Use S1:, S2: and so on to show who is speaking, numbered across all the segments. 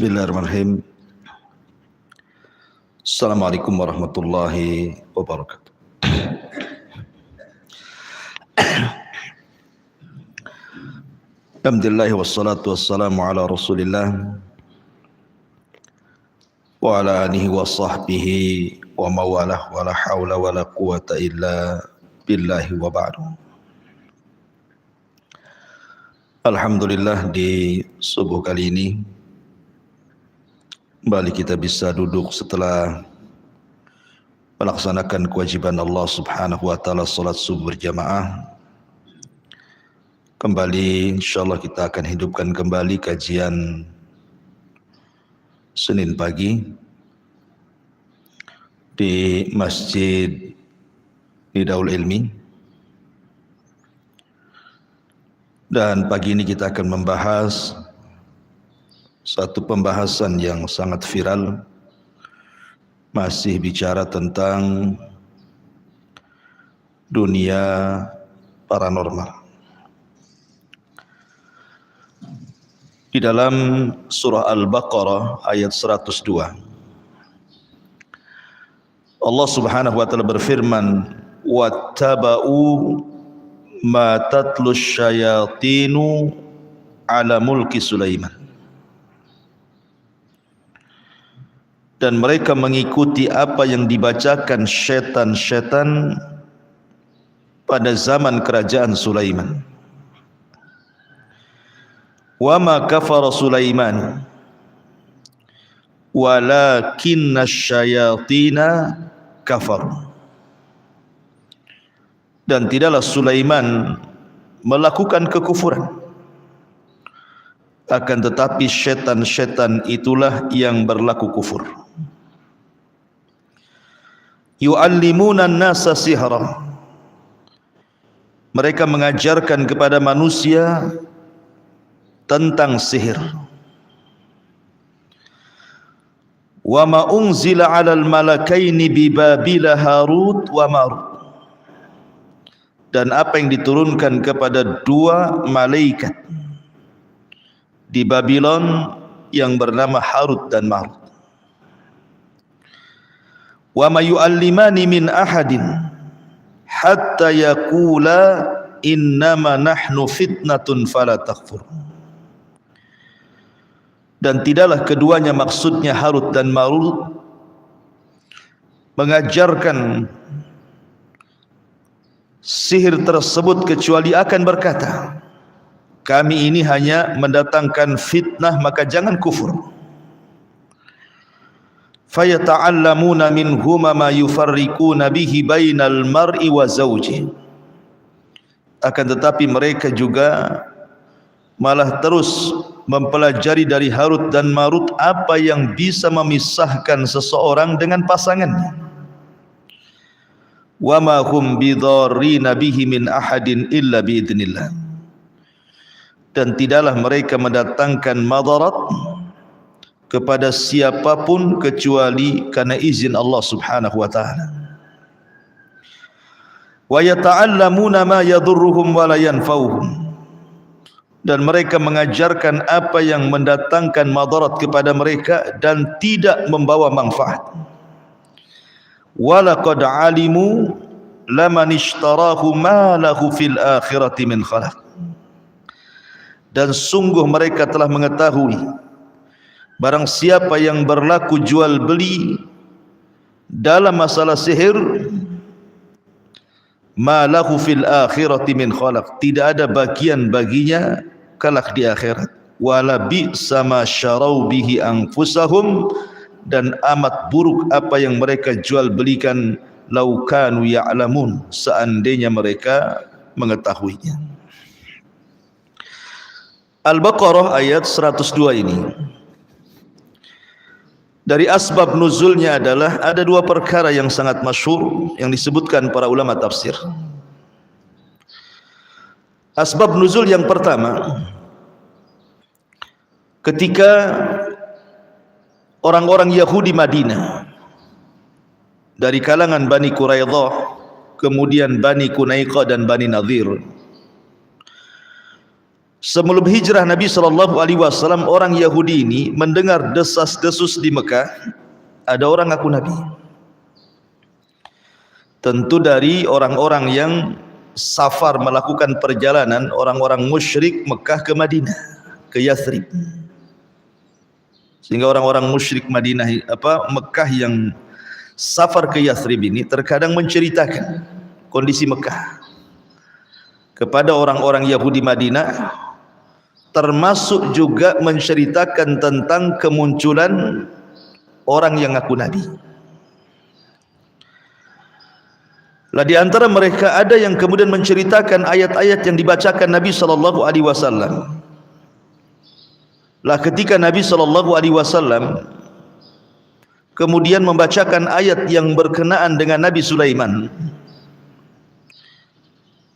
S1: Bismillahirrahmanirrahim. Assalamualaikum warahmatullahi wabarakatuh. Alhamdulillah wassalatu wassalamu ala Rasulillah wa ala alihi wa sahbihi wa mawalah wa la hawla wa la quwata illa billahi wa ba'du. Alhamdulillah, di subuh kali ini kembali kita bisa duduk setelah melaksanakan kewajiban Allah Subhanahu wa taala salat subuh berjamaah. Kembali insyaallah kita akan hidupkan kembali kajian Senin pagi di Masjid Nidaul Ilmi. Dan pagi ini kita akan membahas satu pembahasan yang sangat viral, masih bicara tentang dunia paranormal. Di dalam surah Al-Baqarah ayat 102, Allah Subhanahu wa taala berfirman, "Wattaba'u ma tatlu syayatinu ala mulki Sulaiman." Dan mereka mengikuti apa yang dibacakan syaitan-syaitan pada zaman kerajaan Sulaiman. Wa ma kafara Sulaiman walakinna syayatina kafar. Dan tidaklah Sulaiman melakukan kekufuran, akan tetapi syaitan-syaitan itulah yang berlaku kufur. Yu'allimuna an-nasa sihra. Mereka mengajarkan kepada manusia tentang sihir. Wa ma unzila 'alal malakaini bi Babila Harut wa Marut. Dan apa yang diturunkan kepada dua malaikat di Babylon yang bernama Harut dan Marut. Wa ma yu'allimani min ahadin hatta yaqula innama nahnu fitnatun fala takfur. Dan tidaklah keduanya, maksudnya Harut dan Marut, mengajarkan sihir tersebut kecuali akan berkata, kami ini hanya mendatangkan fitnah, maka jangan kufur. Fayata'allamuna minhuma ma yufarriquna bihi bainal mar'i wa zawji. Akan tetapi mereka juga malah terus mempelajari dari Harut dan Marut apa yang bisa memisahkan seseorang dengan pasangannya. Wa ma hum bidarrina bihi min ahadin illa biidznillah. Dan tidaklah mereka mendatangkan madarat kepada siapapun kecuali karena izin Allah Subhanahu wa taala. Wa yata'allamuna ma yadurruhum wa la yanfa'uhum. Dan mereka mengajarkan apa yang mendatangkan madarat kepada mereka dan tidak membawa manfaat. Wa laqad 'alimu laman ishtarahu ma lahu fil akhirati min khalaq. Dan sungguh mereka telah mengetahui, barang siapa yang berlaku jual beli dalam masalah sihir, ma lahu fil akhirati min khalaq, tidak ada bagian baginya kelak di akhirat. Wala bi'sa ma syarau bihi anfusahum, dan amat buruk apa yang mereka jual belikan, lau kanu ya'lamun, seandainya mereka mengetahuinya. Al-Baqarah ayat 102 ini, dari asbab nuzulnya adalah ada dua perkara yang sangat masyhur yang disebutkan para ulama tafsir. Asbab nuzul yang pertama, ketika orang-orang Yahudi Madinah dari kalangan Bani Quraidah, kemudian Bani Qunaiqah dan Bani Nadhir, Sebelum hijrah Nabi SAW, orang Yahudi ini mendengar desas-desus di Mekah, ada orang ngaku Nabi. Tentu dari orang-orang yang safar melakukan perjalanan, orang-orang musyrik Mekah ke Madinah, ke Yathrib. Sehingga orang-orang musyrik Mekah yang safar ke Yathrib ini terkadang menceritakan kondisi Mekah kepada orang-orang Yahudi Madinah, termasuk juga menceritakan tentang kemunculan orang yang ngaku Nabi. Lah di antara mereka ada yang kemudian menceritakan ayat-ayat yang dibacakan Nabi SAW. Lah ketika Nabi SAW kemudian membacakan ayat yang berkenaan dengan Nabi Sulaiman,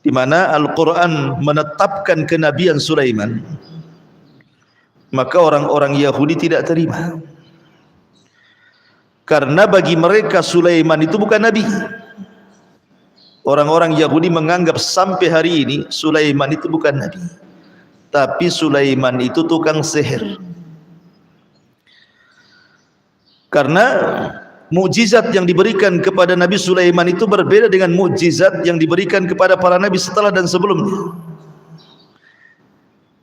S1: di mana Al-Quran menetapkan kenabian Sulaiman, maka orang-orang Yahudi tidak terima, karena bagi mereka Sulaiman itu bukan nabi. Orang-orang Yahudi menganggap sampai hari ini Sulaiman itu bukan nabi, tapi Sulaiman itu tukang sihir. Karena mukjizat yang diberikan kepada Nabi Sulaiman itu berbeda dengan mukjizat yang diberikan kepada para nabi setelah dan sebelumnya.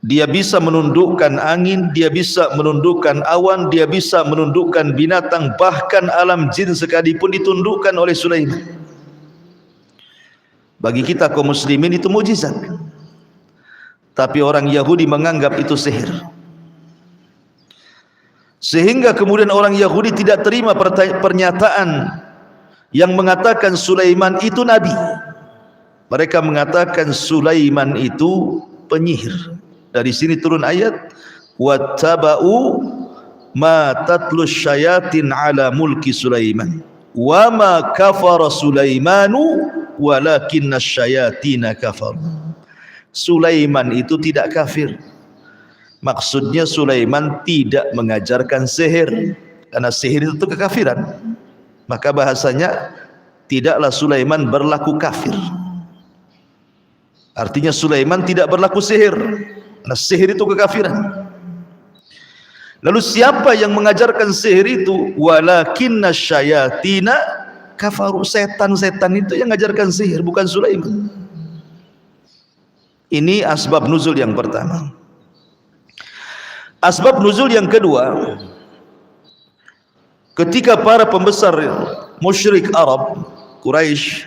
S1: Dia bisa menundukkan angin, dia bisa menundukkan awan, dia bisa menundukkan binatang, bahkan alam jin sekalipun ditundukkan oleh Sulaiman. Bagi kita kaum muslimin itu mukjizat, tapi orang Yahudi menganggap itu sihir. Sehingga kemudian orang Yahudi tidak terima pernyataan yang mengatakan Sulaiman itu nabi. Mereka mengatakan Sulaiman itu penyihir. Dari sini turun ayat wattaba'u ma tatlus syayatin ala mulki Sulaiman wa ma kafara Sulaimanu walakinna syayatina kafar. Sulaiman itu tidak kafir. Maksudnya Sulaiman tidak mengajarkan sihir, karena sihir itu kekafiran. Maka bahasanya tidaklah Sulaiman berlaku kafir. Artinya Sulaiman tidak berlaku sihir, karena sihir itu kekafiran. Lalu siapa yang mengajarkan sihir itu? Walakinna syayatina kafaru. Setan-setan itu yang mengajarkan sihir, bukan Sulaiman. Ini asbab nuzul yang pertama. Asbab nuzul yang kedua, ketika para pembesar musyrik Arab Quraisy,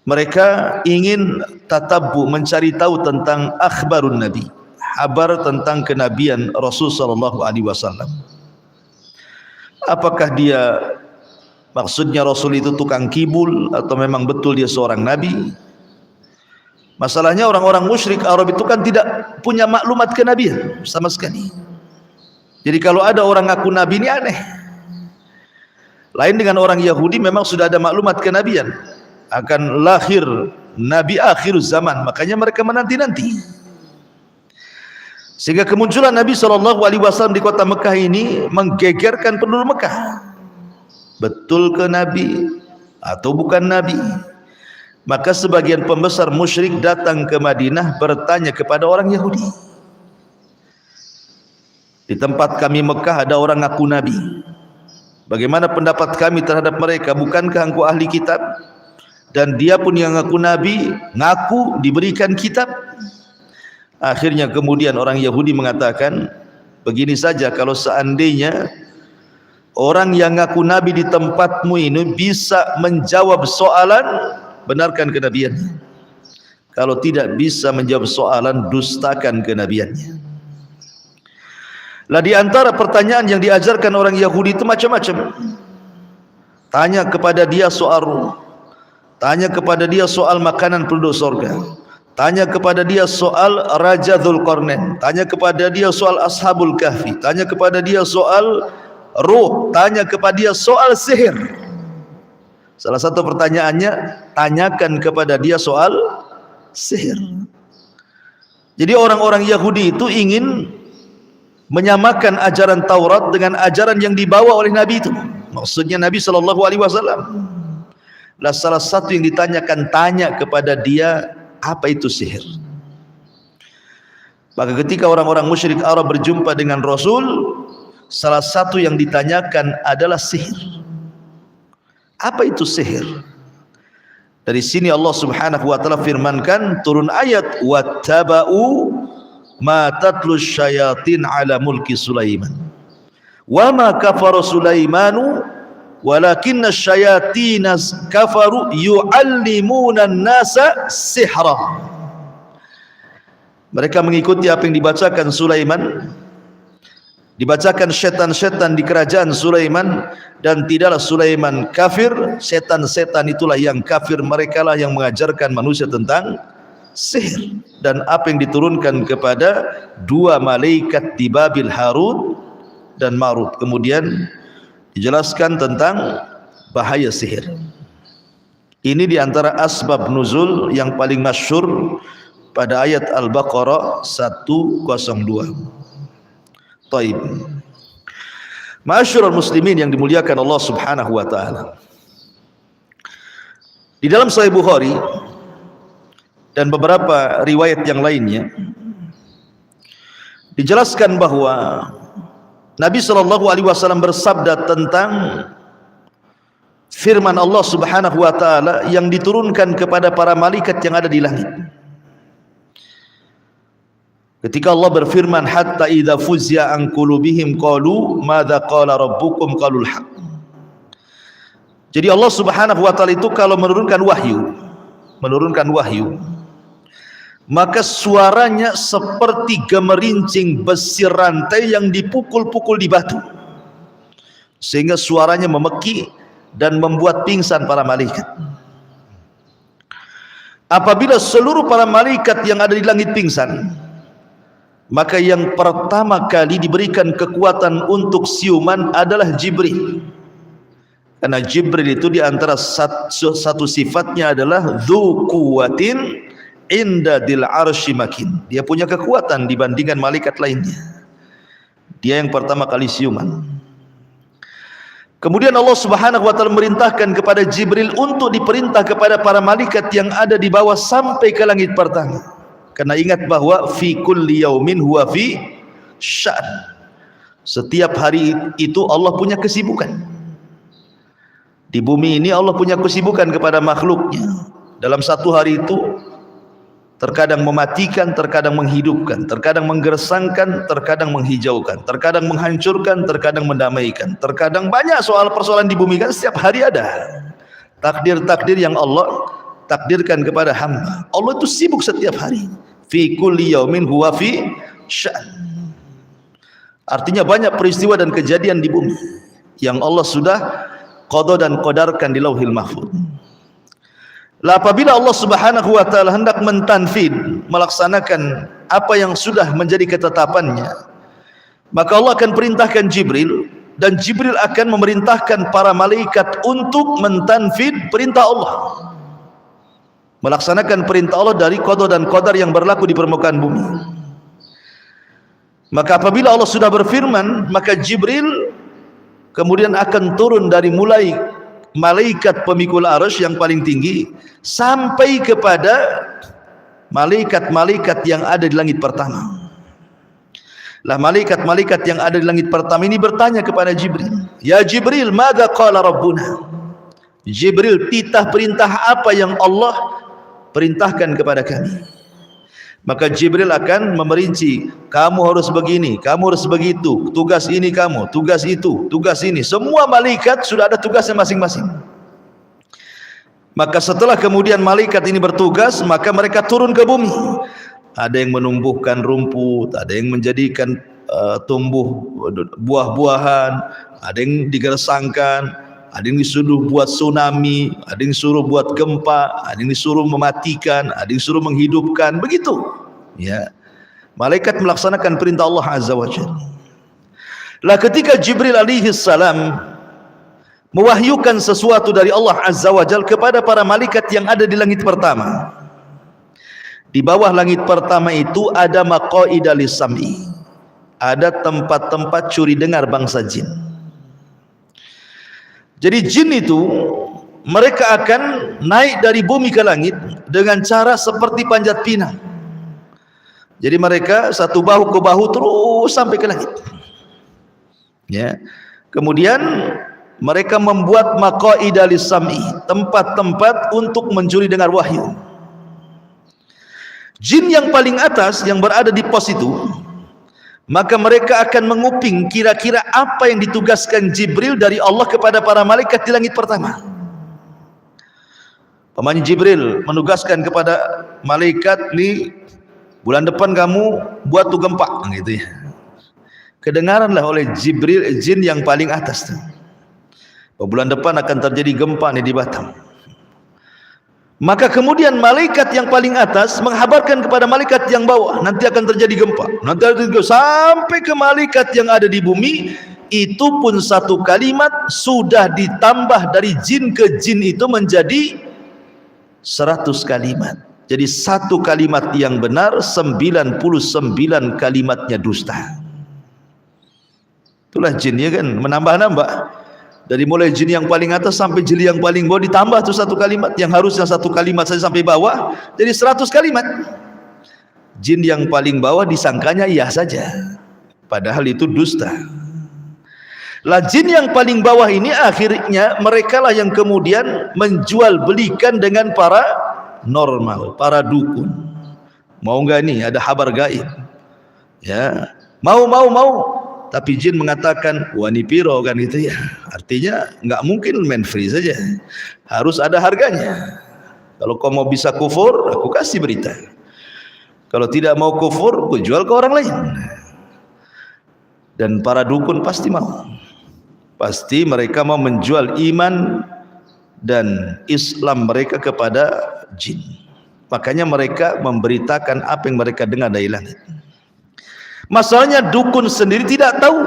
S1: mereka ingin tatabbu, mencari tahu tentang akhbarun Nabi, kabar tentang kenabian Rasul sallallahu alaihi wasallam. Apakah dia, maksudnya Rasul itu tukang kibul atau memang betul dia seorang nabi? Masalahnya orang-orang musyrik Arab itu kan tidak punya maklumat kenabian sama sekali. Jadi kalau ada orang ngaku nabi ini aneh. Lain dengan orang Yahudi, memang sudah ada maklumat kenabian akan lahir nabi akhir zaman, makanya mereka menanti-nanti. Sehingga kemunculan Nabi SAW di kota Mekah ini menggegerkan penduduk Mekah. Betul ke nabi atau bukan nabi? Maka sebagian pembesar musyrik datang ke Madinah bertanya kepada orang Yahudi, di tempat kami Mekah ada orang ngaku nabi, bagaimana pendapat kami terhadap mereka? Bukankah engkau ahli kitab? Dan dia pun yang ngaku nabi, ngaku diberikan kitab. Akhirnya kemudian orang Yahudi mengatakan, begini saja, kalau seandainya orang yang ngaku nabi di tempatmu ini bisa menjawab soalan, benarkan kenabiannya. Kalau tidak bisa menjawab soalan, dustakan kenabiannya. Lah di antara pertanyaan yang diajarkan orang Yahudi itu macam-macam. Tanya kepada dia soal ruh, tanya kepada dia soal makanan penduduk surga, tanya kepada dia soal Raja Dzulqarnain, tanya kepada dia soal Ashabul Kahfi, tanya kepada dia soal ruh, tanya kepada dia soal sihir. Salah satu pertanyaannya, tanyakan kepada dia soal sihir. Jadi orang-orang Yahudi itu ingin menyamakan ajaran Taurat dengan ajaran yang dibawa oleh Nabi itu. Maksudnya Nabi SAW. Lah salah satu yang ditanyakan, tanya kepada dia apa itu sihir. Maka ketika orang-orang musyrik Arab berjumpa dengan Rasul, salah satu yang ditanyakan adalah sihir. Apa itu sihir? Dari sini Allah Subhanahu wa taala firmankan, turun ayat, wattaba'u ma tatlu syayatin ala mulki Sulaiman wa ma kafara Sulaimanu walakinna syayatina kafaru yu'allimuna an-nasa sihra. Mereka mengikuti apa yang dibacakan Sulaiman, dibacakan setan-setan di kerajaan Sulaiman, dan tidaklah Sulaiman kafir, setan-setan itulah yang kafir, merekalah yang mengajarkan manusia tentang sihir. Dan apa yang diturunkan kepada dua malaikat di Babil, Harut dan Marut. Kemudian dijelaskan tentang bahaya sihir. Ini diantara asbab nuzul yang paling masyhur pada ayat Al-Baqarah 102. Taib. Ma'asyiral muslimin yang dimuliakan Allah Subhanahu wa taala. Di dalam Sahih Bukhari dan beberapa riwayat yang lainnya dijelaskan bahwa Nabi SAW bersabda tentang firman Allah Subhanahu wa taala yang diturunkan kepada para malaikat yang ada di langit. Ketika Allah berfirman, hatta idza fuzya an qulubihim qalu madza qala rabbukum qalul haq. Jadi Allah Subhanahu wa taala itu kalau menurunkan wahyu, maka suaranya seperti gemerincing besi rantai yang dipukul-pukul di batu, sehingga suaranya memeki dan membuat pingsan para malaikat. Apabila seluruh para malaikat yang ada di langit pingsan, maka yang pertama kali diberikan kekuatan untuk siuman adalah Jibril. Karena Jibril itu diantara satu sifatnya adalah dzu quwwatin inda dil arsy makin. Dia punya kekuatan dibandingkan malaikat lainnya. Dia yang pertama kali siuman. Kemudian Allah Subhanahu wa taala merintahkan kepada Jibril untuk diperintah kepada para malaikat yang ada di bawah sampai ke langit pertama. Karena ingat bahwa fi kulli yaumin huwa fi sya'n. Setiap hari itu Allah punya kesibukan. Di bumi ini Allah punya kesibukan kepada makhluknya. Dalam satu hari itu terkadang mematikan, terkadang menghidupkan, terkadang menggersangkan, terkadang menghijaukan, terkadang menghancurkan, terkadang mendamaikan. Terkadang banyak soal persoalan di bumi, kan setiap hari ada takdir-takdir yang Allah takdirkan kepada hamba. Allah itu sibuk setiap hari. Fi kulli yaumin huwa fi sya'n. Artinya banyak peristiwa dan kejadian di bumi yang Allah sudah qada dan qadarkan di Lauhil Mahfuz. Lah apabila Allah Subhanahu wa taala hendak mentanfid, melaksanakan apa yang sudah menjadi ketetapannya, maka Allah akan perintahkan Jibril, dan Jibril akan memerintahkan para malaikat untuk mentanfid perintah Allah, melaksanakan perintah Allah dari qada dan qadar yang berlaku di permukaan bumi. Maka apabila Allah sudah berfirman, maka Jibril kemudian akan turun dari mulai malaikat pemikul arsy yang paling tinggi sampai kepada malaikat-malaikat yang ada di langit pertama. Lah malaikat-malaikat yang ada di langit pertama ini bertanya kepada Jibril, "Ya Jibril, madza qala rabbuna?" Jibril, titah perintah apa yang Allah perintahkan kepada kami? Maka Jibril akan memerinci, kamu harus begini, kamu harus begitu, tugas ini kamu, tugas itu, tugas ini. Semua malaikat sudah ada tugasnya masing-masing. Maka setelah kemudian malaikat ini bertugas, maka mereka turun ke bumi. Ada yang menumbuhkan rumput, ada yang menjadikan tumbuh buah-buahan, ada yang digersangkan, ada yang disuruh buat tsunami, ada yang disuruh buat gempa, ada yang disuruh mematikan, ada yang disuruh menghidupkan, begitu. Ya, malaikat melaksanakan perintah Allah Azza wa Jalla. Lah ketika Jibril alaihi salam mewahyukan sesuatu dari Allah Azza wa Jalla kepada para malaikat yang ada di langit pertama, di bawah langit pertama itu ada maqaida lis-sam'i, ada tempat-tempat curi dengar bangsa jin. Jadi jin itu mereka akan naik dari bumi ke langit dengan cara seperti panjat pinang. Jadi mereka satu bahu ke bahu terus sampai ke langit. Ya. Kemudian mereka membuat maqaida lis-sam'i, tempat-tempat untuk mencuri dengar wahyu. Jin yang paling atas yang berada di pos itu, maka mereka akan menguping kira-kira apa yang ditugaskan Jibril dari Allah kepada para malaikat di langit pertama. Pamannya Jibril menugaskan kepada malaikat, nih bulan depan kamu buat tuh gempa gitu ya. Kedengaranlah oleh Jibril, jin yang paling atas tuh, bulan depan akan terjadi gempa nih di Batam. Maka kemudian malaikat yang paling atas menghabarkan kepada malaikat yang bawah, nanti akan terjadi gempa, nanti sampai ke malaikat yang ada di bumi. Itu pun satu kalimat sudah ditambah dari jin ke jin itu menjadi 100 kalimat. Jadi satu kalimat yang benar, 99 kalimatnya dusta. Itulah jin ya kan, menambah-nambah. Dari mulai jin yang paling atas sampai jin yang paling bawah ditambah tuh satu kalimat, yang harusnya satu kalimat saja sampai bawah jadi 100 kalimat. Jin yang paling bawah disangkanya iya saja, padahal itu dusta. Lah jin yang paling bawah ini akhirnya mereka lah yang kemudian menjual belikan dengan para normal, para dukun. Mau enggak nih ada kabar gaib? Ya, mau. Tapi jin mengatakan wani piro kan gitu ya. Artinya nggak mungkin main free saja, harus ada harganya. Kalau kau mau bisa kufur, aku kasih berita. Kalau tidak mau kufur, aku jual ke orang lain. Dan para dukun pasti mau. Pasti mereka mau menjual iman dan Islam mereka kepada jin. Makanya mereka memberitakan apa yang mereka dengar dari langit. Masalahnya dukun sendiri tidak tahu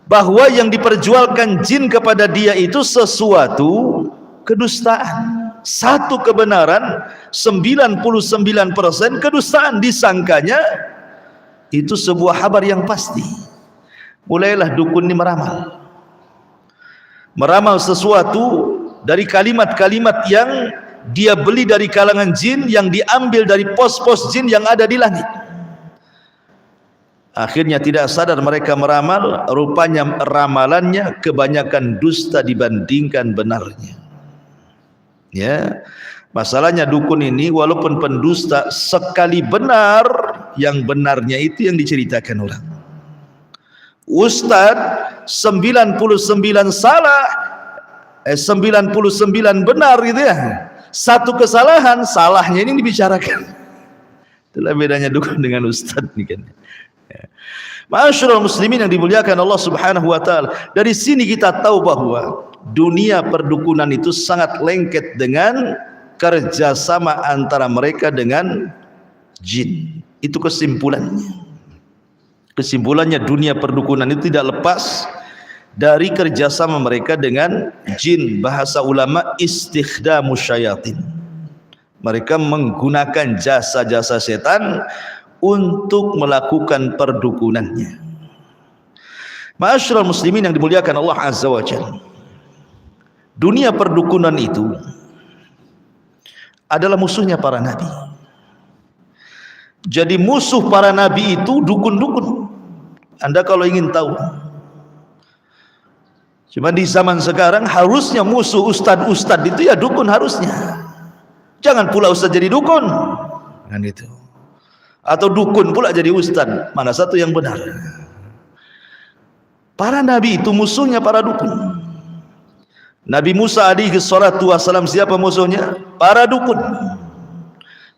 S1: bahwa yang diperjualkan jin kepada dia itu sesuatu kedustaan. Satu kebenaran, 99% kedustaan. Disangkanya itu sebuah kabar yang pasti. Mulailah dukun ini meramal sesuatu dari kalimat-kalimat yang dia beli dari kalangan jin, yang diambil dari pos-pos jin yang ada di langit. Akhirnya tidak sadar mereka meramal, rupanya ramalannya kebanyakan dusta dibandingkan benarnya. Ya, masalahnya dukun ini walaupun pendusta, sekali benar, yang benarnya itu yang diceritakan orang. Ustadz 99 salah, 99 benar gitu ya. Satu kesalahan, salahnya ini dibicarakan. Itulah bedanya dukun dengan ustadz nih kan. Ma'asyiral muslimin yang dimuliakan Allah Subhanahu wa taala. Dari sini kita tahu bahwa dunia perdukunan itu sangat lengket dengan kerjasama antara mereka dengan jin. Itu kesimpulannya. Kesimpulannya dunia perdukunan itu tidak lepas dari kerjasama mereka dengan jin. Bahasa ulama istikhdamus syayatin. Mereka menggunakan jasa-jasa setan untuk melakukan perdukunannya. Ma'asyiral muslimin yang dimuliakan Allah Azza wa Jalla, dunia perdukunan itu adalah musuhnya para nabi. Jadi musuh para nabi itu dukun-dukun. Anda kalau ingin tahu, cuma di zaman sekarang harusnya musuh ustad-ustad itu ya dukun harusnya. Jangan pula ustad jadi dukun kan itu, atau dukun pula jadi ustad. Mana satu yang benar? Para nabi itu musuhnya para dukun. Nabi Musa alaihi salatu wasalam siapa musuhnya? Para dukun,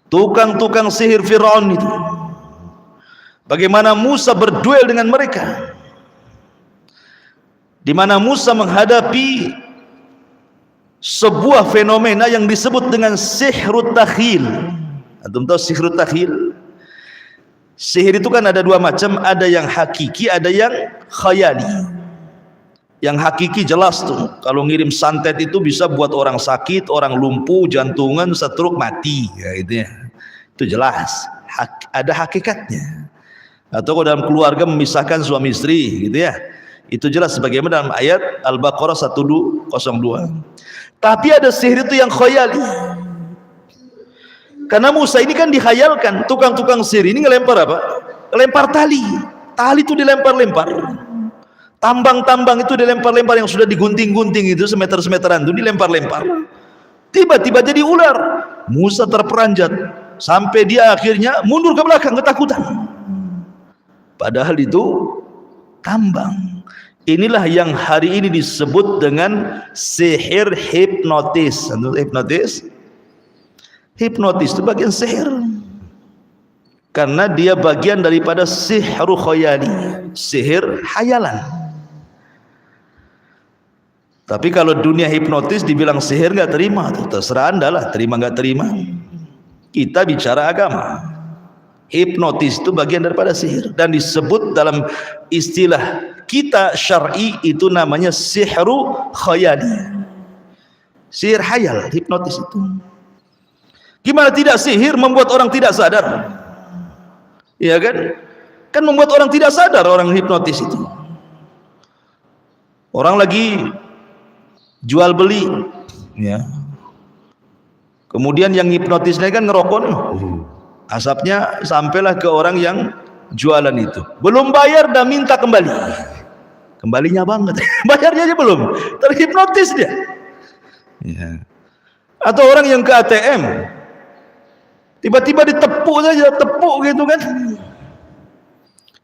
S1: tukang-tukang sihir Fir'aun itu. Bagaimana Musa berduel dengan mereka, di mana Musa menghadapi sebuah fenomena yang disebut dengan sihrut takhil. Antum tahu sihrut takhil? Sihir itu kan ada dua macam, ada yang hakiki, ada yang khayali. Yang hakiki jelas tuh, kalau ngirim santet itu bisa buat orang sakit, orang lumpuh, jantungan, stroke, mati, ya itu ya. Itu jelas, ada hakikatnya. Atau kalau dalam keluarga memisahkan suami istri, gitu ya. Itu jelas sebagaimana dalam ayat Al-Baqarah 102. Tapi ada sihir itu yang khayali. Karena Musa ini kan dihayalkan, tukang-tukang sihir ini ngelempar apa? Lempar tali. Tali itu dilempar-lempar. Tambang-tambang itu dilempar-lempar yang sudah digunting-gunting itu semeter-semeteran itu dilempar-lempar. Tiba-tiba jadi ular. Musa terperanjat sampai dia akhirnya mundur ke belakang ketakutan. Padahal itu tambang. Inilah yang hari ini disebut dengan sihir hipnotis. Hipnotis itu bagian sihir, karena dia bagian daripada sihru khayali, sihir hayalan. Tapi kalau dunia hipnotis dibilang sihir nggak terima, tuh terserah anda lah, terima nggak terima. Kita bicara agama. Hipnotis itu bagian daripada sihir dan disebut dalam istilah kita syar'i itu namanya sihru khayali, sihir hayal, hipnotis itu. Gimana tidak sihir membuat orang tidak sadar? Ya kan? Kan membuat orang tidak sadar orang hipnotis itu. Orang lagi jual beli, ya. Kemudian yang hipnotisnya kan ngerokok, asapnya sampailah ke orang yang jualan itu. Belum bayar dah minta kembali. Kembalinya banget. Bayarnya aja belum. Terhipnotis dia. Ya. Atau orang yang ke ATM, tiba-tiba ditepuk saja, tepuk gitu kan.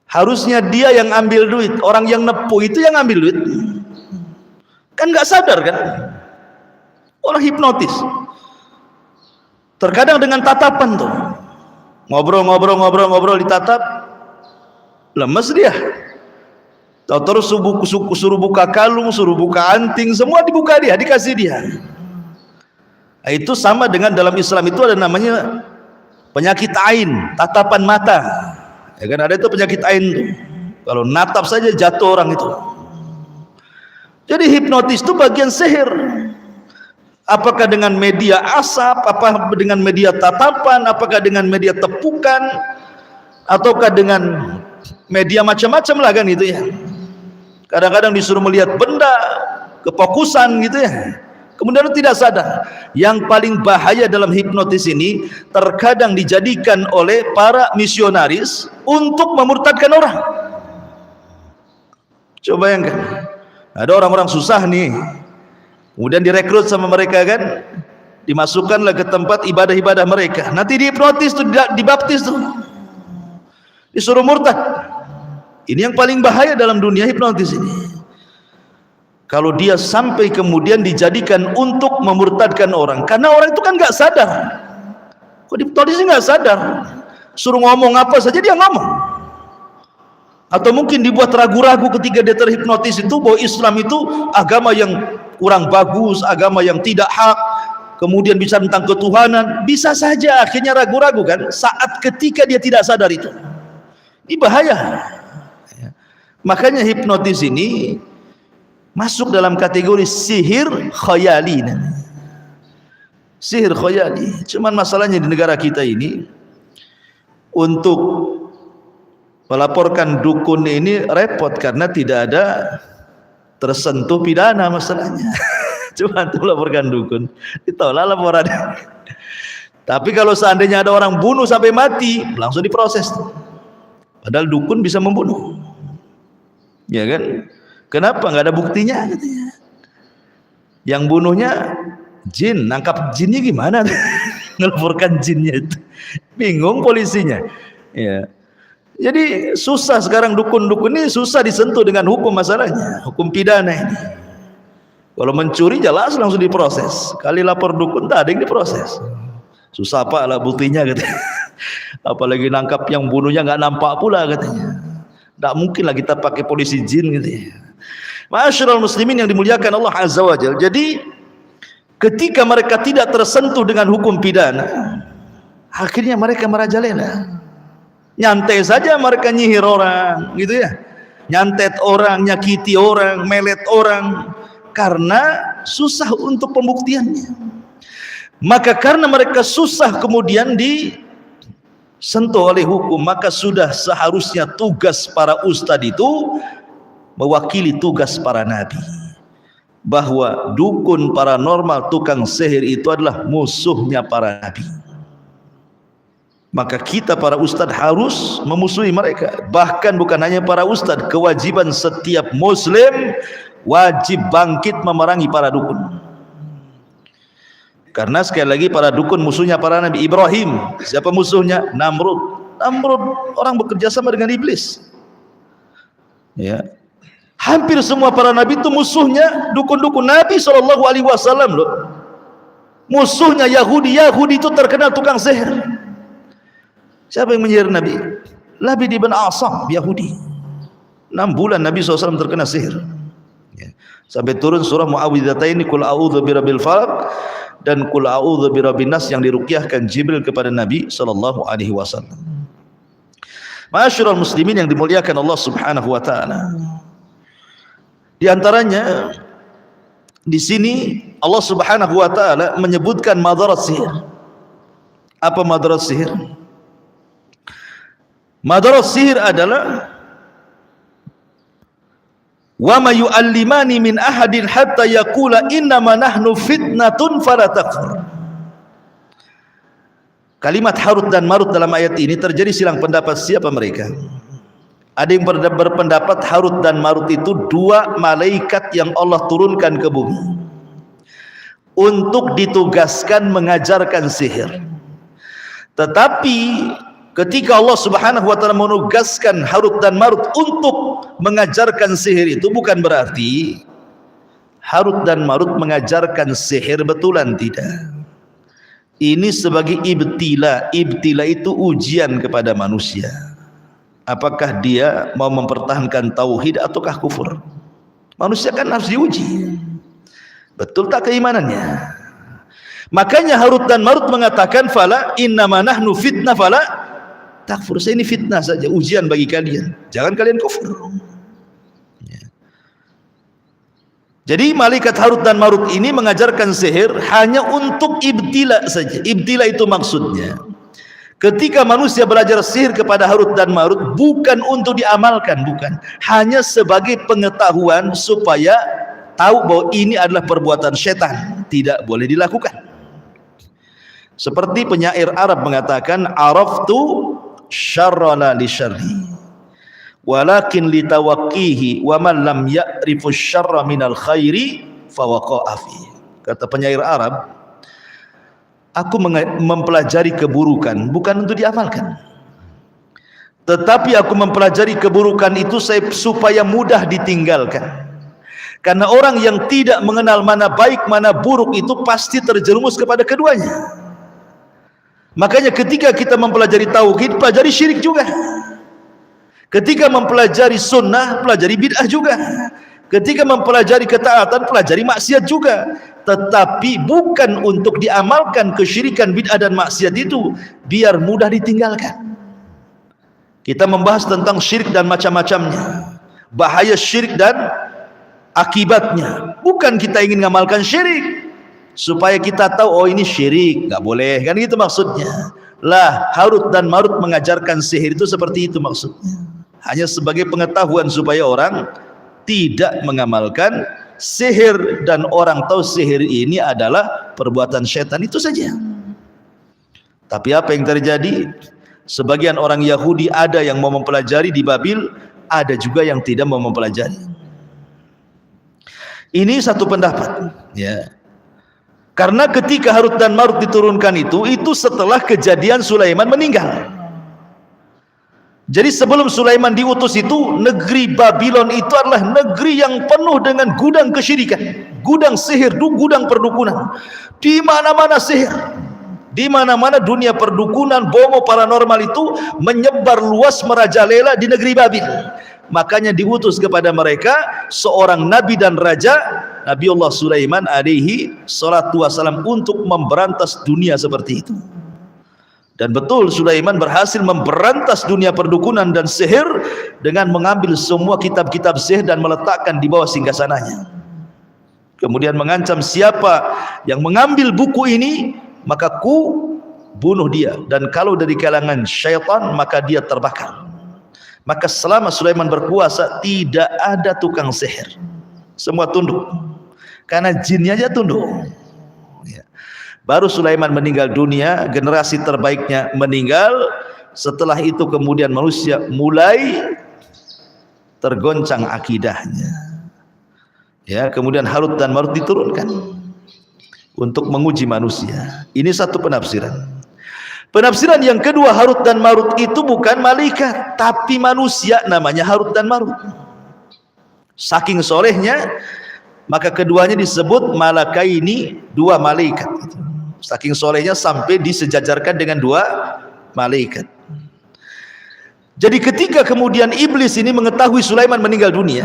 S1: Harusnya dia yang ambil duit, orang yang nepuk itu yang ambil duit. Kan nggak sadar kan? Orang hipnotis. Terkadang dengan tatapan tuh. Ngobrol ditatap, lemes dia. Terus suruh buka kalung, suruh buka anting, semua dibuka dia, dikasih dia. Nah, itu sama dengan dalam Islam itu ada namanya penyakit ain, tatapan mata. Ya kan, ada itu penyakit ain tuh. Kalau natap saja jatuh orang itu. Jadi hipnotis itu bagian sihir. Apakah dengan media asap, apa dengan media tatapan, apakah dengan media tepukan, ataukah dengan media macam-macam lah kan itu ya. Kadang-kadang disuruh melihat benda, kefokusan gitu ya. Kemudian tidak sadar. Yang paling bahaya dalam hipnotis ini terkadang dijadikan oleh para misionaris untuk memurtadkan orang. Coba bayangkan, ada orang-orang susah nih, kemudian direkrut sama mereka kan, dimasukkanlah ke tempat ibadah-ibadah mereka. Nanti dihipnotis tuh, dibaptis tuh, disuruh murtad. Ini yang paling bahaya dalam dunia hipnotis ini. Kalau dia sampai kemudian dijadikan untuk memurtadkan orang, karena orang itu kan nggak sadar. Kok hipnotisnya nggak sadar, suruh ngomong apa saja dia ngomong. Atau mungkin dibuat ragu-ragu ketika dia terhipnotis itu bahwa Islam itu agama yang kurang bagus, agama yang tidak hak. Kemudian bicara tentang ketuhanan, bisa saja akhirnya ragu-ragu kan, saat ketika dia tidak sadar itu. Ini bahaya. Makanya hipnotis ini masuk dalam kategori sihir khayali. Sihir khayali. Cuman masalahnya di negara kita ini, untuk melaporkan dukun ini repot karena tidak ada tersentuh pidana masalahnya. Cuma untuk melaporkan dukun, ditolak laporan. Tapi kalau seandainya ada orang bunuh sampai mati, langsung diproses. Padahal dukun bisa membunuh. Ya kan? Kenapa nggak ada buktinya? Katanya. Yang bunuhnya jin, nangkap jinnya gimana? Ngelaporkan jinnya itu, bingung polisinya. Ya, jadi susah sekarang dukun-dukun ini susah disentuh dengan hukum masalahnya, hukum pidana ini. Kalau mencuri jelas langsung diproses. Kali lapor dukun tak ada yang diproses. Susah apa lah buktinya katanya. Apalagi nangkap yang bunuhnya nggak nampak pula katanya. Tak mungkin lah kita pakai polisi jin gitu ya. Ma'asyiral muslimin yang dimuliakan Allah Azza wa Jalla. Jadi ketika mereka tidak tersentuh dengan hukum pidana, akhirnya mereka merajalela. Nyantai saja mereka nyihir orang gitu ya. Nyantet orang, nyakiti orang, melet orang, karena susah untuk pembuktiannya. Maka karena mereka susah kemudian disentuh oleh hukum, maka sudah seharusnya tugas para ustadz itu mewakili tugas para nabi, bahwa dukun paranormal, tukang sihir itu adalah musuhnya para nabi. Maka kita para ustadz harus memusuhi mereka. Bahkan bukan hanya para ustadz, kewajiban setiap muslim wajib bangkit memerangi para dukun. Karena sekali lagi para dukun musuhnya para Nabi. Ibrahim, siapa musuhnya? Namrud. Namrud orang bekerja sama dengan iblis. Ya. Hampir semua para nabi itu musuhnya dukun-dukun. Nabi SAW loh, musuhnya Yahudi. Yahudi itu terkenal tukang sihir. Siapa yang menyihir Nabi? Labid ibn Asam, Yahudi. 6 bulan Nabi SAW terkena sihir, ya. Sampai turun surah Muawwidhataini, Qul a'udzu birabbil falaq dan Qul a'udzu birabbin nas, yang diruqyahkan Jibril kepada Nabi SAW. Ma'asyiral muslimin yang dimuliakan Allah Subhanahu wa taala. Di antaranya di sini Allah Subhanahu wa taala menyebutkan madarat sihir. Apa madarat sihir? Madarat sihir adalah wa ma yu'allimani min ahadin hatta yaqula innama nahnu fitnatun fala takfur. Kalimat Harut dan Marut dalam ayat ini terjadi silang pendapat siapa mereka. Ada yang berpendapat Harut dan Marut itu 2 malaikat yang Allah turunkan ke bumi untuk ditugaskan mengajarkan sihir. Tetapi ketika Allah Subhanahu wa taala menugaskan Harut dan Marut untuk mengajarkan sihir, itu bukan berarti Harut dan Marut mengajarkan sihir betulan, tidak. Ini sebagai ibtila. Ibtila itu ujian kepada manusia. Apakah dia mau mempertahankan tauhid ataukah kufur? Manusia kan harus diuji. Betul tak keimanannya? Makanya Harut dan Marut mengatakan fala innama nahnu fitnah fala takfur. Saya ini fitnah saja, ujian bagi kalian. Jangan kalian kufur. Jadi malaikat Harut dan Marut ini mengajarkan sihir hanya untuk ibtila saja. Ibtila itu maksudnya ketika manusia belajar sihir kepada Harut dan Marut bukan untuk diamalkan, bukan. Hanya sebagai pengetahuan supaya tahu bahwa ini adalah perbuatan setan, tidak boleh dilakukan. Seperti penyair Arab mengatakan, araftu syarrana li syarri walakin litawaqqihi wa man lam ya'rifu syarra minal khairi fawaqa'a fi. Kata penyair Arab, aku mempelajari keburukan bukan untuk diamalkan, tetapi aku mempelajari keburukan itu supaya mudah ditinggalkan. Karena orang yang tidak mengenal mana baik mana buruk itu pasti terjerumus kepada keduanya. Makanya ketika kita mempelajari tauhid, pelajari syirik juga. Ketika mempelajari sunnah, pelajari bid'ah juga. Ketika mempelajari ketaatan, pelajari maksiat juga. Tetapi bukan untuk diamalkan kesyirikan, bid'ah dan maksiat itu biar mudah ditinggalkan. Kita membahas tentang syirik dan macam-macamnya, bahaya syirik dan akibatnya. Bukan kita ingin mengamalkan syirik supaya kita tahu oh ini syirik, nggak boleh, kan itu maksudnya. Lah Harut dan Marut mengajarkan sihir itu seperti itu maksudnya. Hanya sebagai pengetahuan supaya orang tidak mengamalkan sihir dan orang tahu sihir ini adalah perbuatan syaitan, itu saja. Tapi apa yang terjadi? Sebagian orang Yahudi ada yang mau mempelajari di Babil, ada juga yang tidak mau mempelajari. Ini satu pendapat, ya. Karena ketika Harut dan Marut diturunkan itu setelah kejadian Sulaiman meninggal. Jadi sebelum Sulaiman diutus itu, negeri Babylon itu adalah negeri yang penuh dengan gudang kesyirikan, gudang sihir, gudang perdukunan. Di mana-mana sihir, di mana-mana dunia perdukunan, bomo paranormal itu menyebar luas merajalela di negeri Babil. Makanya diutus kepada mereka seorang nabi dan raja, Nabiullah Sulaiman alaihi salatu wassalam, untuk memberantas dunia seperti itu. Dan betul Sulaiman berhasil memberantas dunia perdukunan dan sihir dengan mengambil semua kitab-kitab sihir dan meletakkan di bawah singgasananya. Kemudian mengancam siapa yang mengambil buku ini maka ku bunuh dia, dan kalau dari kalangan syaitan maka dia terbakar. Maka selama Sulaiman berkuasa tidak ada tukang sihir, semua tunduk, karena jinnya aja tunduk. Baru Sulaiman meninggal dunia, generasi terbaiknya meninggal. Setelah itu kemudian manusia mulai tergoncang akidahnya. Ya, kemudian Harut dan Marut diturunkan untuk menguji manusia. Ini satu penafsiran. Penafsiran yang kedua, Harut dan Marut itu bukan malaikat, tapi manusia, namanya Harut dan Marut. Saking solehnya, maka keduanya disebut malakaini, dua malaikat. Saking solehnya sampai disejajarkan dengan dua malaikat. Jadi ketika kemudian iblis ini mengetahui Sulaiman meninggal dunia,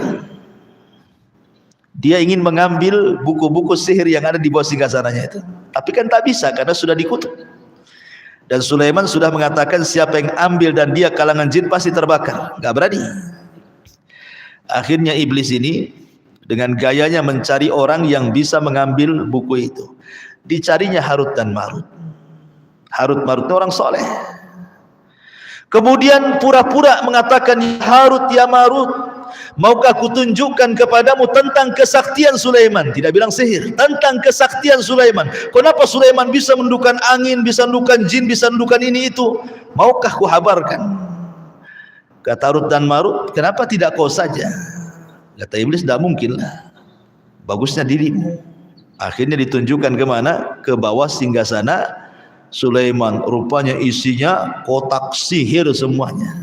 S1: dia ingin mengambil buku-buku sihir yang ada di bawah singgasananya itu. Tapi kan tak bisa karena sudah dikutuk. Dan Sulaiman sudah mengatakan siapa yang ambil dan dia kalangan jin pasti terbakar. Gak berani. Akhirnya iblis ini dengan gayanya mencari orang yang bisa mengambil buku itu. Dicarinya Harut dan Marut. Harut Marut itu orang soleh. Kemudian pura-pura mengatakan, Harut ya Marut, maukah kutunjukkan kepadamu tentang kesaktian Sulaiman? Tidak bilang sihir, tentang kesaktian Sulaiman. Kenapa Sulaiman bisa menundukkan angin, bisa menundukkan jin, bisa menundukkan ini itu? Maukah kuhabarkan? Kata Harut dan Marut, kenapa tidak kau saja? Kata iblis, tidak mungkin lah, bagusnya dirimu. Akhirnya ditunjukkan kemana? Ke bawah singgasana Sulaiman. Rupanya isinya kotak sihir semuanya.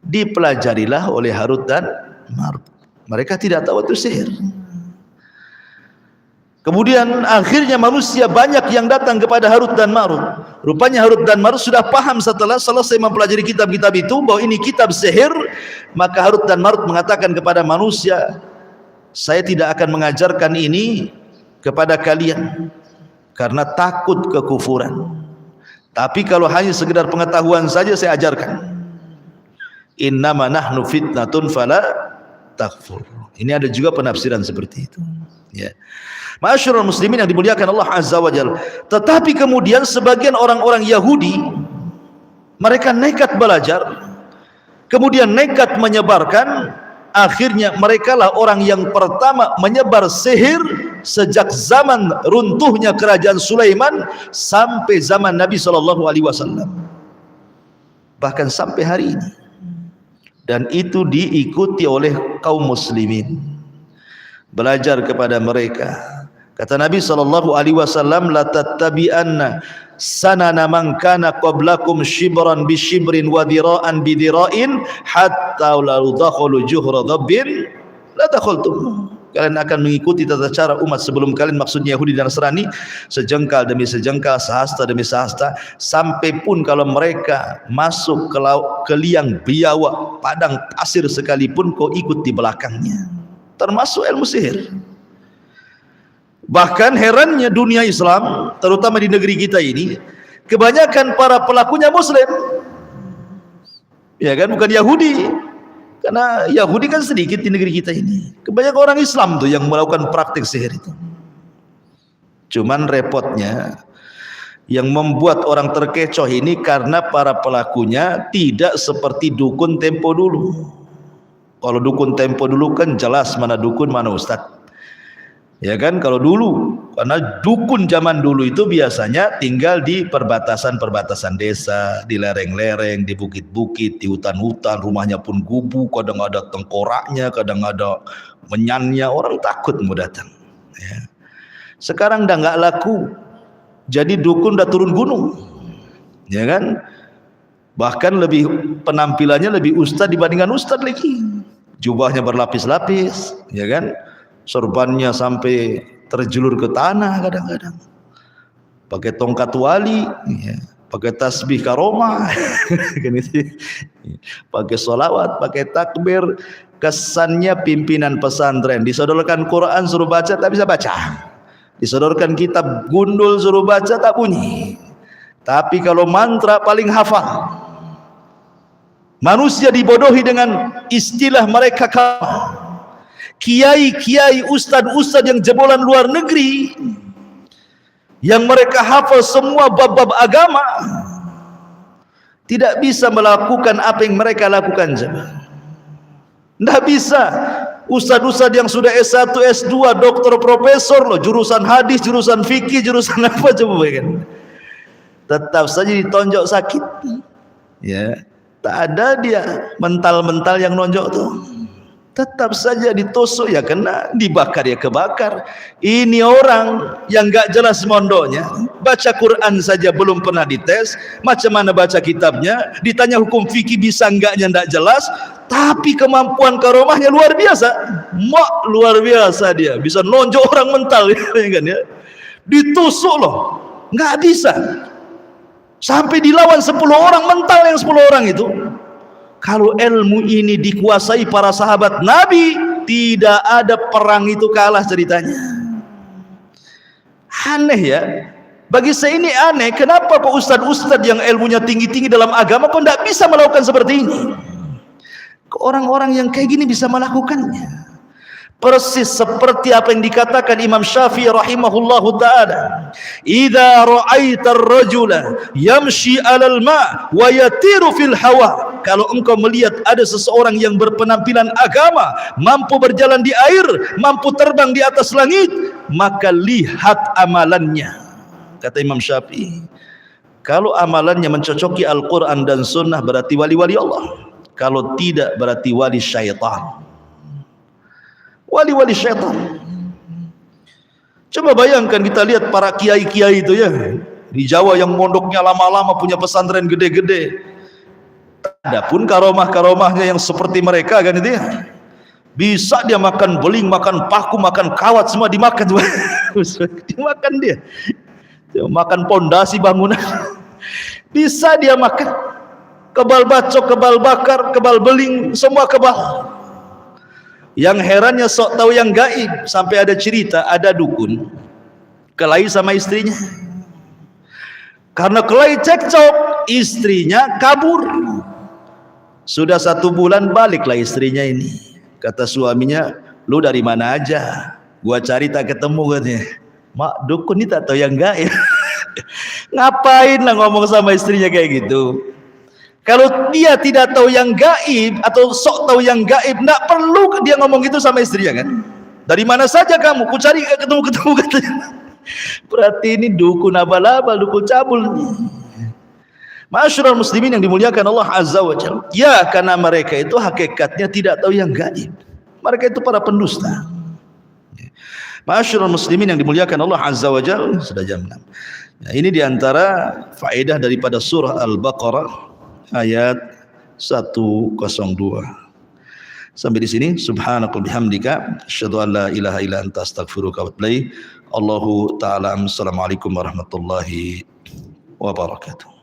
S1: Dipelajarilah oleh Harut dan Marut. Mereka tidak tahu itu sihir. Kemudian akhirnya manusia banyak yang datang kepada Harut dan Marut. Rupanya Harut dan Marut sudah paham setelah selesai mempelajari kitab-kitab itu bahwa ini kitab sihir. Maka Harut dan Marut mengatakan kepada manusia, saya tidak akan mengajarkan ini kepada kalian karena takut kekufuran. Tapi kalau hanya sekedar pengetahuan saja saya ajarkan. Innama nahnu fitnatun fala takfur. Ini ada juga penafsiran seperti itu. Ya. Ma'asyiral muslimin yang dimuliakan Allah Azza wa Jalla. Tetapi kemudian sebagian orang-orang Yahudi, mereka nekat belajar, kemudian nekat menyebarkan. Akhirnya merekalah orang yang pertama menyebar sihir sejak zaman runtuhnya kerajaan Sulaiman sampai zaman Nabi SAW. Bahkan sampai hari ini. Dan itu diikuti oleh kaum muslimin. Belajar kepada mereka. Kata Nabi SAW, la tattabi'anna sanana man kana qablakum shibran bi shibrin wa dira'an bi dira'in hatta law dakhalu juhra dhabbin la dakhaltum. Kalian akan mengikuti tata cara umat sebelum kalian, maksudnya Yahudi dan Nasrani, sejengkal demi sejengkal, sehasta demi sehasta, sampai pun kalau mereka masuk ke liang biawak, padang pasir sekalipun kau ikut di belakangnya. Termasuk ilmu sihir. Bahkan herannya dunia Islam, terutama di negeri kita ini, kebanyakan para pelakunya Muslim. Ya kan, bukan Yahudi. Karena Yahudi kan sedikit di negeri kita ini. Kebanyakan orang Islam tuh yang melakukan praktik sihir itu. Cuman repotnya, yang membuat orang terkecoh ini karena para pelakunya tidak seperti dukun tempo dulu. Kalau dukun tempo dulu kan jelas mana dukun mana ustadz. Ya kan, kalau dulu, karena dukun zaman dulu itu biasanya tinggal di perbatasan-perbatasan desa, di lereng-lereng, di bukit-bukit, di hutan-hutan, rumahnya pun gubuk, kadang ada tengkoraknya, kadang ada menyannya, orang takut mau datang. Ya. Sekarang udah nggak laku, jadi dukun udah turun gunung, ya kan? Bahkan lebih penampilannya lebih ustad dibandingkan ustad lagi, jubahnya berlapis-lapis, ya kan? Sorbannya sampai terjulur ke tanah kadang-kadang, pakai tongkat wali, ya, pakai tasbih karomah, pakai sholawat, pakai takbir. Kesannya pimpinan pesantren, disodorkan Quran suruh baca tak bisa baca, disodorkan kitab gundul suruh baca tak bunyi, tapi kalau mantra paling hafal. Manusia dibodohi dengan istilah mereka kiai-kiai, ustad-ustad yang jebolan luar negeri, yang mereka hafal semua bab-bab agama, tidak bisa melakukan apa yang mereka lakukan. Tidak bisa. Ustaz-ustaz yang sudah S1, S2, doktor, profesor loh, jurusan hadis, jurusan fikih, jurusan apa coba bayangkan. Tetap saja ditonjok sakit. Ya, tak ada dia mental-mental yang nonjok tuh. Tetap saja ditusuk ya kena, dibakar ya kebakar. Ini orang yang gak jelas mondoknya, baca Quran saja belum pernah dites, macam mana baca kitabnya, ditanya hukum fikih bisa enggaknya enggak jelas, tapi kemampuan karomahnya luar biasa. Luar biasa dia, bisa nonjok orang mental ya kan ya. Ditusuk loh, nggak bisa. Sampai dilawan 10 orang mental yang 10 orang itu. Kalau ilmu ini dikuasai para sahabat Nabi, tidak ada perang itu kalah ceritanya. Aneh ya. Bagi saya ini aneh, kenapa kok ustadz-ustadz yang ilmunya tinggi-tinggi dalam agama kok tidak bisa melakukan seperti ini? Kok orang-orang yang kayak gini bisa melakukannya? Persis seperti apa yang dikatakan Imam Syafi'i rahimahullahu ta'ala, idza ra'aita ar-rajula yamshi 'alal ma' wa yatiru fil hawa. Kalau engkau melihat ada seseorang yang berpenampilan agama, mampu berjalan di air, mampu terbang di atas langit, maka lihat amalannya. Kata Imam Syafi'i, kalau amalannya mencocoki Al-Quran dan Sunnah berarti wali-wali Allah, kalau tidak berarti wali syaitan. Wali-wali syaitan. Coba bayangkan, kita lihat para kiai-kiai itu ya, di Jawa yang mondoknya lama-lama, punya pesantren gede-gede. Adapun karomah-karomahnya yang seperti mereka kan itu ya, bisa dia makan beling, makan paku, makan kawat, semua dimakan. Dimakan dia. Makan pondasi bangunan. Bisa dia makan. Kebal bacok, kebal bakar, kebal beling, semua kebal. Yang herannya sok tahu yang gaib. Sampai ada cerita, ada dukun kelahi sama istrinya. Karena kelahi cekcok, istrinya kabur. Sudah 1 bulan baliklah istrinya ini. Kata suaminya, lu dari mana aja? Gua cari tak ketemu katanya. Mak, dukun ini tak tahu yang gaib. Ngapain lah ngomong sama istrinya kayak gitu? Kalau dia tidak tahu yang gaib atau sok tahu yang gaib, tidak perlu dia ngomong gitu sama istrinya kan. Dari mana saja kamu? Ku cari ketemu-ketemu katanya. Berarti ini dukun abal-abal, dukun cabul. Ma'asyiral muslimin yang dimuliakan Allah Azza wa Jalla. Ya, karena mereka itu hakikatnya tidak tahu yang gaib. Mereka itu para pendusta. Ma'asyiral muslimin yang dimuliakan Allah Azza wa Jalla. Sudah jam 6. Nah, ini diantara faedah daripada surah Al-Baqarah ayat 102. Sampai di sini. Subhanakal bihamdika asyhadu an la ilaha illa anta astaghfiruka wa atubu ilaik. Allahu ta'ala. Assalamualaikum warahmatullahi wabarakatuh.